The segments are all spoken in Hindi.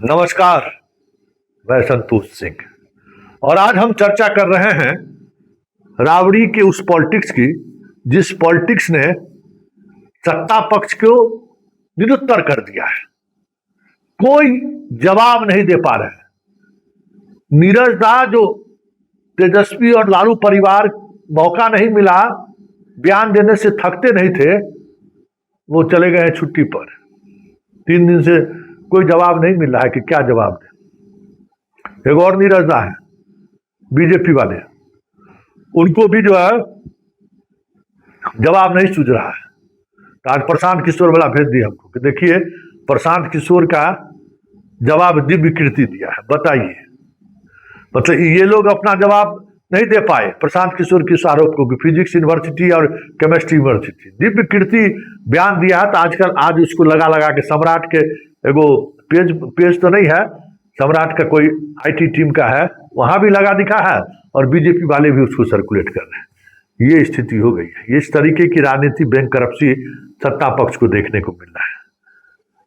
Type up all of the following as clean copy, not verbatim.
नमस्कार। मैं संतोष सिंह और आज हम चर्चा कर रहे हैं राबड़ी के उस पॉलिटिक्स की जिस पॉलिटिक्स ने सत्ता पक्ष को निरुत्तर कर दिया है। कोई जवाब नहीं दे पा रहे। नीरज दा जो तेजस्वी और लालू परिवार मौका नहीं मिला, बयान देने से थकते नहीं थे, वो चले गए छुट्टी पर। 3 दिन से कोई जवाब नहीं मिल रहा है कि क्या जवाब दे। एक और नीरज दा है बीजेपी वाले, उनको भी जो है जवाब नहीं सूझ रहा है। तो आज प्रशांत किशोर वाला भेज दिया हमको कि देखिए प्रशांत किशोर का जवाब दिव्य कीर्ति दिया है, बताइए। मतलब ये लोग अपना जवाब नहीं दे पाए प्रशांत किशोर के इस आरोप को कि फिजिक्स यूनिवर्सिटी और केमिस्ट्री यूनिवर्सिटी दिव्य कीर्ति बयान दिया है। तो आजकल आज इसको लगा लगा के सम्राट के एगो पेज तो नहीं है, सम्राट का कोई आईटी टीम का है, वहां भी लगा दिखा है और बीजेपी वाले भी उसको सर्कुलेट कर रहे हैं। ये स्थिति हो गई है। इस तरीके की राजनीति बैंक करप्सी सत्ता पक्ष को देखने को मिल रहा है।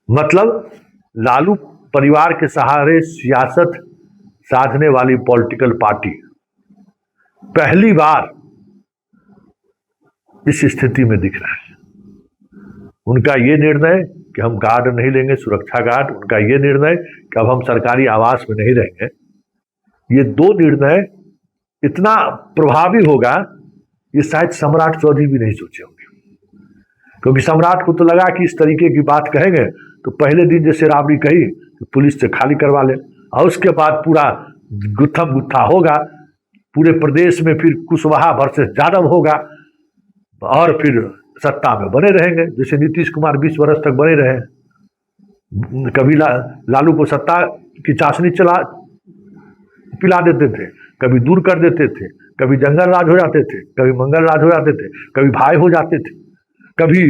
मतलब लालू परिवार के सहारे सियासत साधने वाली पॉलिटिकल पार्टी पहली बार इस स्थिति में दिख रहा है। उनका ये निर्णय कि हम गार्ड नहीं लेंगे, सुरक्षा गार्ड, उनका ये निर्णय कि अब हम सरकारी आवास में नहीं रहेंगे, ये 2 निर्णय इतना प्रभावी होगा ये शायद सम्राट चौधरी भी नहीं सोचे होंगे। क्योंकि सम्राट को तो लगा कि इस तरीके की बात कहेंगे तो पहले दिन जैसे राबड़ी कही तो पुलिस से खाली करवा ले, और उसके बाद पूरा गुत्थम गुत्था होगा, पूरे प्रदेश में फिर कुशवाहा वर्सेस यादव होगा और फिर सत्ता में बने रहेंगे जैसे नीतीश कुमार 20 वर्ष तक बने रहे। कभी लालू को सत्ता की चाशनी पिला देते थे, कभी दूर कर देते थे, कभी जंगल राज हो जाते थे, कभी मंगल राज हो जाते थे, कभी भाई हो जाते थे, कभी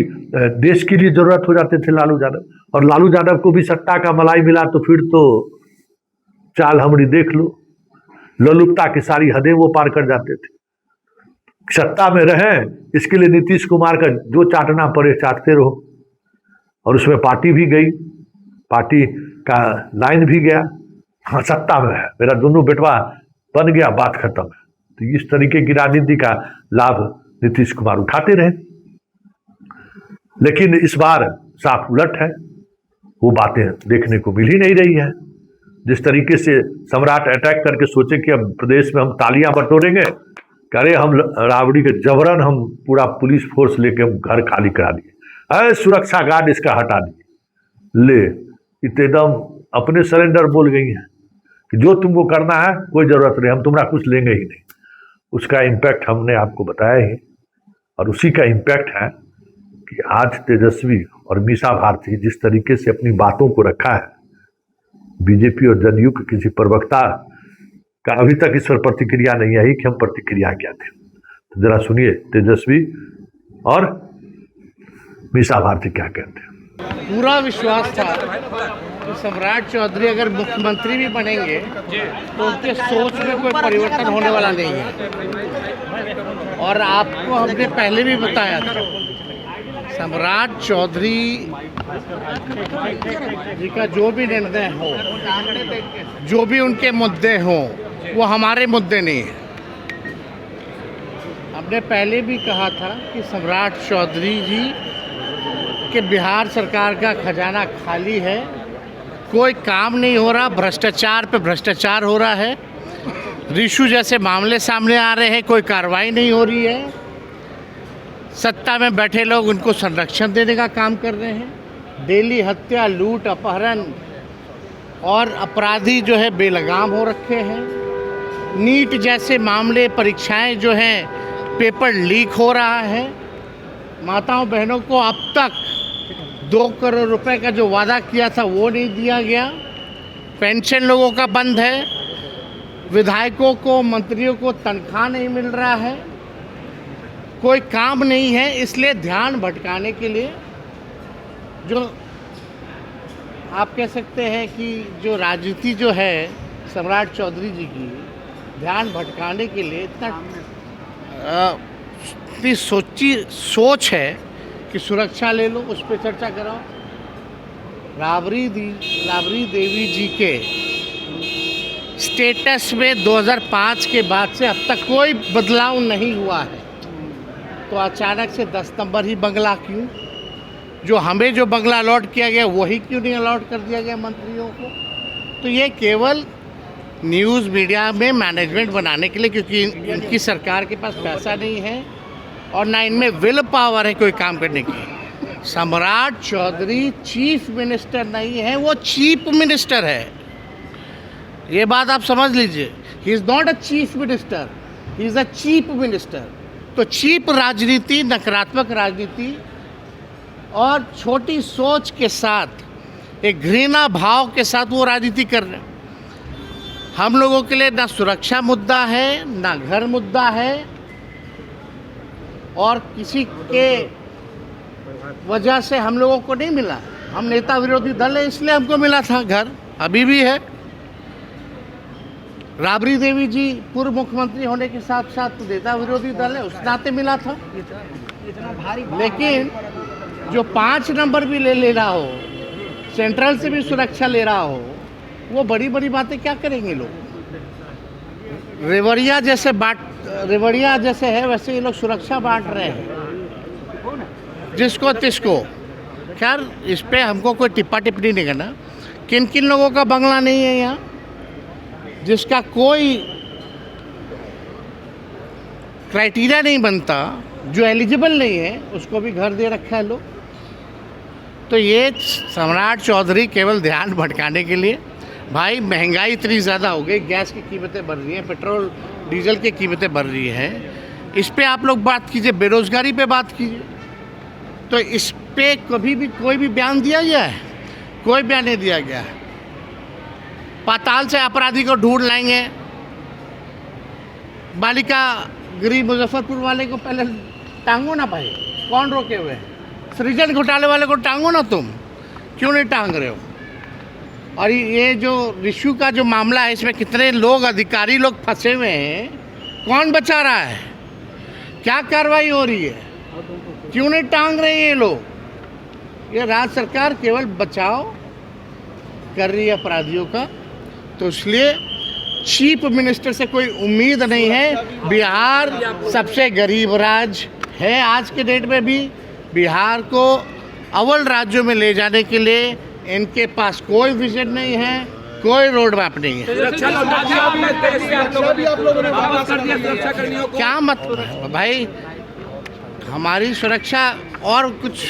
देश के लिए जरूरत हो जाते थे लालू यादव। और लालू यादव को भी सत्ता का मलाई मिला तो फिर तो चाल हमरी देख लो, लोलुपता की सारी हदें वो पार कर जाते थे। सत्ता में रहें इसके लिए नीतीश कुमार का जो चाटना पड़े चाटते रहो, और उसमें पार्टी भी गई, पार्टी का लाइन भी गया। हाँ सत्ता में है, मेरा दोनों बेटवा बन गया, बात खत्म है। तो इस तरीके की राजनीति का लाभ नीतीश कुमार उठाते रहे। लेकिन इस बार साफ उलट है, वो बातें देखने को मिल ही नहीं रही है। जिस तरीके से सम्राट अटैक करके सोचे कि अब प्रदेश में हम तालियां बटोरेंगे, करे हम राबड़ी के जबरन हम पूरा पुलिस फोर्स लेके हम घर खाली करा दिए, अरे सुरक्षा गार्ड इसका हटा दिए। ले एकदम अपने सरेंडर बोल गई हैं कि जो तुमको करना है कोई जरूरत नहीं, हम तुम्हारा कुछ लेंगे ही नहीं। उसका इम्पैक्ट हमने आपको बताया ही, और उसी का इम्पैक्ट है कि आज तेजस्वी और मीसा भारती जिस तरीके से अपनी बातों को रखा है, बीजेपी और जदयू के किसी प्रवक्ता का अभी तक इस पर प्रतिक्रिया नहीं आई कि हम प्रतिक्रिया क्या थे। तो जरा सुनिए तेजस्वी और मीसा भारती क्या कहते हैं। पूरा विश्वास था कि सम्राट चौधरी अगर मुख्यमंत्री भी बनेंगे तो उनके सोच में कोई परिवर्तन होने वाला नहीं है। और आपको हमने पहले भी बताया था, सम्राट चौधरी जी का जो भी निर्णय हो, जो भी उनके मुद्दे हों, वो हमारे मुद्दे नहीं है। हमने पहले भी कहा था कि सम्राट चौधरी जी के बिहार सरकार का खजाना खाली है, कोई काम नहीं हो रहा, भ्रष्टाचार पे भ्रष्टाचार हो रहा है, रिशु जैसे मामले सामने आ रहे हैं, कोई कार्रवाई नहीं हो रही है, सत्ता में बैठे लोग उनको संरक्षण देने का काम कर रहे हैं, डेली हत्या, लूट, अपहरण और अपराधी जो है बेलगाम हो रखे हैं, नीट जैसे मामले, परीक्षाएं जो हैं पेपर लीक हो रहा है, माताओं बहनों को अब तक 2 करोड़ रुपए का जो वादा किया था वो नहीं दिया गया, पेंशन लोगों का बंद है, विधायकों को, मंत्रियों को तनख्वाह नहीं मिल रहा है, कोई काम नहीं है। इसलिए ध्यान भटकाने के लिए जो आप कह सकते हैं कि जो राजनीति जो है सम्राट चौधरी जी की, ध्यान भटकाने के लिए इतनी सोच है कि सुरक्षा ले लो, उस पर चर्चा कराओ। राबड़ी देवी जी के स्टेटस में 2005 के बाद से अब तक कोई बदलाव नहीं हुआ है, तो अचानक से 10 नंबर ही बंगला क्यों? जो हमें जो बंगला अलॉट किया गया वही क्यों नहीं अलॉट कर दिया गया मंत्रियों को? तो ये केवल न्यूज़ मीडिया में मैनेजमेंट बनाने के लिए, क्योंकि इनकी सरकार के पास पैसा नहीं है और ना इनमें विल पावर है कोई काम करने की। सम्राट चौधरी चीफ मिनिस्टर नहीं है, वो चीफ मिनिस्टर है, ये बात आप समझ लीजिए। He is not a chief minister, he is a chief minister. तो चीप राजनीति, नकारात्मक राजनीति और छोटी सोच के साथ, एक घृणा भाव के साथ वो राजनीति कर रहे हैं। हम लोगों के लिए ना सुरक्षा मुद्दा है, ना घर मुद्दा है, और किसी के वजह से हम लोगों को नहीं मिला। हम नेता विरोधी दल है इसलिए हमको मिला था घर, अभी भी है। राबड़ी देवी जी पूर्व मुख्यमंत्री होने के साथ साथ नेता विरोधी दल है, उस नाते मिला था। लेकिन जो 5 नंबर भी ले रहा हो, सेंट्रल से भी सुरक्षा ले रहा हो, वो बड़ी बड़ी बातें क्या करेंगे लोग? रेवड़िया जैसे है वैसे ये लोग सुरक्षा बांट रहे हैं जिसको तिसको। खैर, इस पे हमको कोई टिप्पा टिप्पणी नहीं करना। किन किन लोगों का बंगला नहीं है यहाँ, जिसका कोई क्राइटेरिया नहीं बनता, जो एलिजिबल नहीं है, उसको भी घर दे रखा है लोग। तो ये सम्राट चौधरी केवल ध्यान भटकाने के लिए। भाई, महंगाई इतनी ज़्यादा हो गई, गैस की कीमतें बढ़ रही हैं, पेट्रोल डीजल की कीमतें बढ़ रही हैं, इस पे आप लोग बात कीजिए, बेरोज़गारी पे बात कीजिए। तो इस पे कभी भी कोई भी बयान दिया गया है? कोई बयान नहीं दिया गया है। पाताल से अपराधी को ढूंढ लाएंगे, बालिका गृह मुजफ्फरपुर वाले को पहले टांगो ना भाई, कौन रोके हुए हैं? सृजन घोटाले वाले को टांगो ना, तुम क्यों नहीं टांग रहे हो? और ये जो रिशु का जो मामला है, इसमें कितने लोग, अधिकारी लोग फंसे हुए हैं, कौन बचा रहा है? क्या कार्रवाई हो रही है? क्यों नहीं टांग रहे हैं ये लोग? ये राज्य सरकार केवल बचाव कर रही है अपराधियों का। तो इसलिए चीफ मिनिस्टर से कोई उम्मीद नहीं है। बिहार सबसे गरीब राज्य है आज के डेट में भी। बिहार को अव्वल राज्यों में ले जाने के लिए इनके पास कोई विजन नहीं है, कोई रोड मैप नहीं है। क्या मतलब भाई, हमारी सुरक्षा और कुछ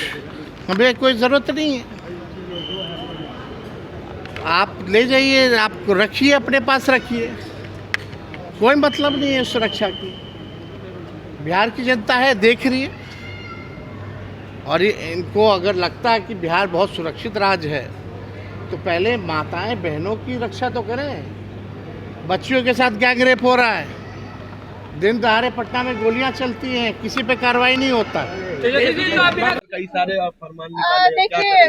हमें कोई ज़रूरत नहीं है। आप ले जाइए, आप रखिए, अपने पास रखिए, कोई मतलब नहीं है सुरक्षा की। बिहार की जनता है, देख रही है। और इनको अगर लगता है कि बिहार बहुत सुरक्षित राज्य है, तो पहले माताएं बहनों की रक्षा तो करें। बच्चियों के साथ गैंग रेप हो रहा है, दिन दहाड़े पटना में गोलियां चलती हैं, किसी पे कार्रवाई नहीं होता। कई सारे फरमान देखिए,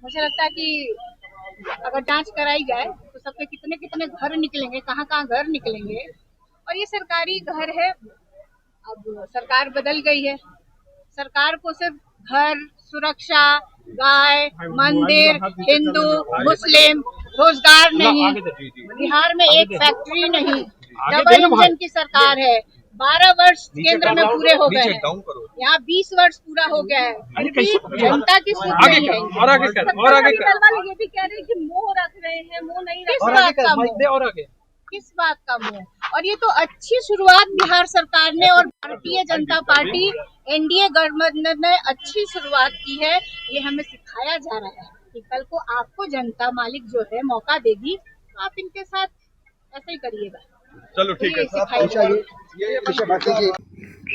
मुझे लगता है कि अगर जांच कराई जाए तो सबके कितने कितने घर निकलेंगे, कहाँ कहाँ घर निकलेंगे। और ये सरकारी घर है, अब सरकार बदल गई है, सरकार को सिर्फ घर, सुरक्षा, गाय, मंदिर, हिंदू, मुस्लिम, रोजगार नहीं, बिहार में एक फैक्ट्री नहीं, डबल इंजन की सरकार है। 12 वर्ष केंद्र में पूरे हो गए हैं, यहाँ 20 वर्ष पूरा हो गया है। जनता की सुन नहीं है। वाले ये भी कह रहे हैं कि मोह रख रहे हैं, मोह नहीं रख रहे। किस बात का मोह? और ये तो अच्छी शुरुआत बिहार सरकार ने और भारतीय जनता पार्टी एनडीए गठबंधन ने अच्छी शुरुआत की है। ये हमें सिखाया जा रहा है कि कल को आपको जनता मालिक जो है मौका देगी, तो आप इनके साथ ऐसे ही करिएगा। चलो ठीक है,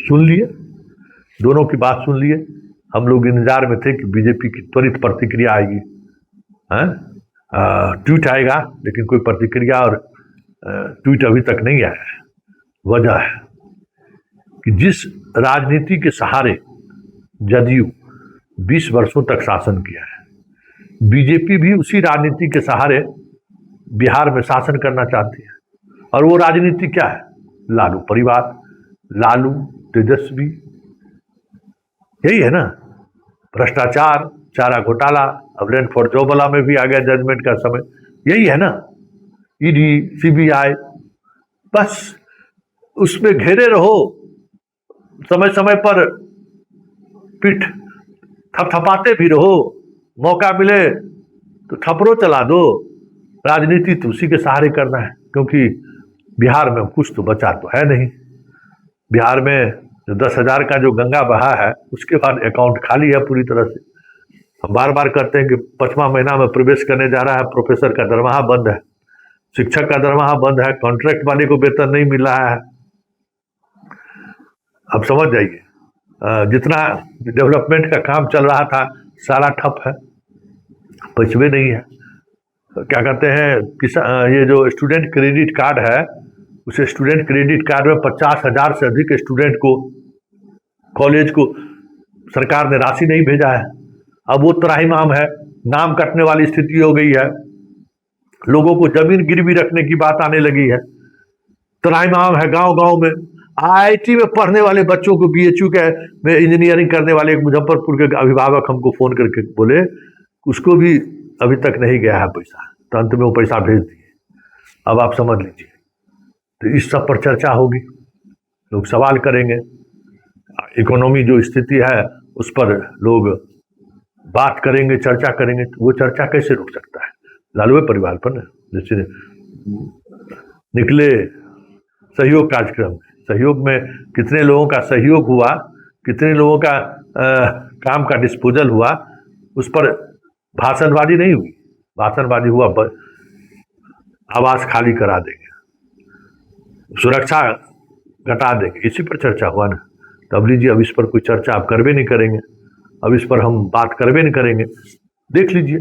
सुन लिए, दोनों की बात सुन लिए। हम लोग इंतजार में थे कि बीजेपी की त्वरित प्रतिक्रिया आएगी, ट्वीट आएगा, लेकिन कोई प्रतिक्रिया और ट्वीट अभी तक नहीं आया है। वजह है कि जिस राजनीति के सहारे जदयू 20 वर्षों तक शासन किया है, बीजेपी भी उसी राजनीति के सहारे बिहार में शासन करना चाहती है। और वो राजनीति क्या है? लालू परिवार, लालू, तेजस्वी, यही है ना। भ्रष्टाचार, चारा घोटाला, अब रेंट फॉर जॉब वाला में भी आ गया जजमेंट का समय। यही है ना, ईडी सीबीआई, बस उसमें घेरे रहो, समय समय पर पीठ थपथपाते भी रहो, मौका मिले तो थपड़ो चला दो। राजनीति तो उसी के सहारे करना है, क्योंकि बिहार में कुछ तो बचा तो है नहीं। बिहार में जो 10,000 का जो गंगा बहा है उसके बाद अकाउंट खाली है पूरी तरह से। हम बार बार कहते हैं कि 5वां महीना में प्रवेश करने जा रहा है, प्रोफेसर का दरमाहा बंद है, शिक्षक का दरमाहा बंद है, कॉन्ट्रैक्ट वाले को वेतन नहीं मिल रहा है। अब समझ जाइए, जितना डेवलपमेंट का काम चल रहा था सारा ठप है, पैसे नहीं है। क्या कहते हैं, ये जो स्टूडेंट क्रेडिट कार्ड है, उस स्टूडेंट क्रेडिट कार्ड में 50,000 से अधिक स्टूडेंट को, कॉलेज को सरकार ने राशि नहीं भेजा है। अब वो त्राहिमाम है, नाम कटने वाली स्थिति हो गई है, लोगों को जमीन गिरवी रखने की बात आने लगी है, त्राहिमाम है गांव गांव में। आईआईटी में पढ़ने वाले बच्चों को, बीएचयू के में इंजीनियरिंग करने वाले एक मुजफ्फरपुर के अभिभावक हमको फोन करके बोले उसको भी अभी तक नहीं गया है पैसा, तो अंत में वो पैसा भेज दिए। अब आप समझ लीजिए, तो इस सब पर चर्चा होगी, लोग सवाल करेंगे, इकोनॉमी जो स्थिति है उस पर लोग बात करेंगे, चर्चा करेंगे। तो वो चर्चा कैसे रुक सकता है? लालू परिवार पर ना, जैसे निकले सहयोग कार्यक्रम, सहयोग में कितने लोगों का सहयोग हुआ, कितने लोगों का काम का डिस्पोजल हुआ, उस पर भाषणबाजी नहीं हुई। भाषणबाजी हुआ आवास खाली करा देंगे, सुरक्षा घटा देंगे, इसी पर चर्चा हुआ ना। तो अब लीजिए, अब इस पर कोई चर्चा आप करबे नहीं करेंगे, अब इस पर हम बात करबे नहीं करेंगे। देख लीजिए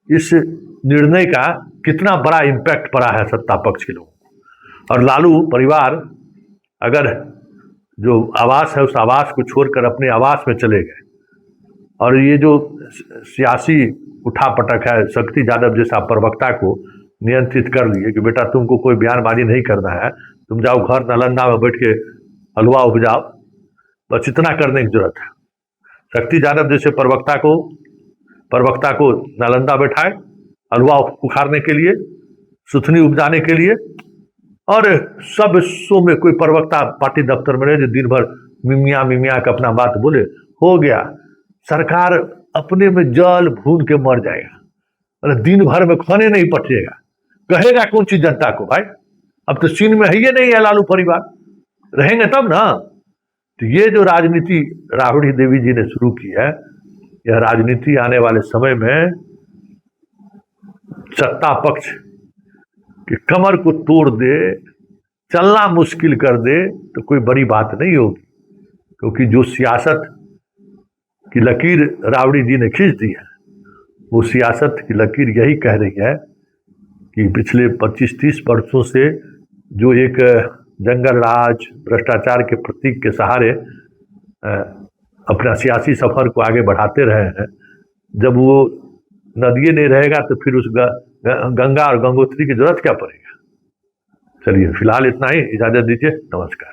इस निर्णय का कितना बड़ा इम्पैक्ट पड़ा है सत्ता पक्ष के लोगों को। और लालू परिवार अगर जो आवास है उस आवास को छोड़कर अपने आवास में चले गए, और ये जो सियासी उठापटक है, शक्ति यादव जैसा प्रवक्ता को नियंत्रित कर लिए कि बेटा तुमको कोई बयानबाजी नहीं करना है, तुम जाओ घर नालंदा में बैठ के हलवा उपजाओ, बस इतना करने की जरूरत है। शक्ति यादव जैसे प्रवक्ता को नालंदा बैठाए हलवा उखाड़ने के लिए, सुथनी उपजाने के लिए, और सब शो में कोई प्रवक्ता पार्टी दफ्तर में रहे जो दिन भर मिमिया का अपना बात बोले, हो गया। सरकार अपने में जल भून के मर जाएगा, मतलब दिन भर में खाने नहीं पचेगा, कहेगा कौन चीज जनता को? भाई अब तो चीन में है ही नहीं है लालू परिवार, रहेंगे तब ना। तो ये जो राजनीति राबड़ी देवी जी ने शुरू की है, यह राजनीति आने वाले समय में सत्ता पक्ष की कमर को तोड़ दे, चलना मुश्किल कर दे, तो कोई बड़ी बात नहीं होगी। क्योंकि जो सियासत की लकीर राबड़ी जी ने खींच दी है, वो सियासत की लकीर यही कह रही है कि पिछले 25-30 वर्षों से जो एक जंगल राज भ्रष्टाचार के प्रतीक के सहारे अपना सियासी सफर को आगे बढ़ाते रहे हैं, जब वो नदिये नहीं रहेगा तो फिर उस गंगा और गंगोत्री की जरूरत क्या पड़ेगा। चलिए फिलहाल इतना ही, इजाजत दीजिए, नमस्कार।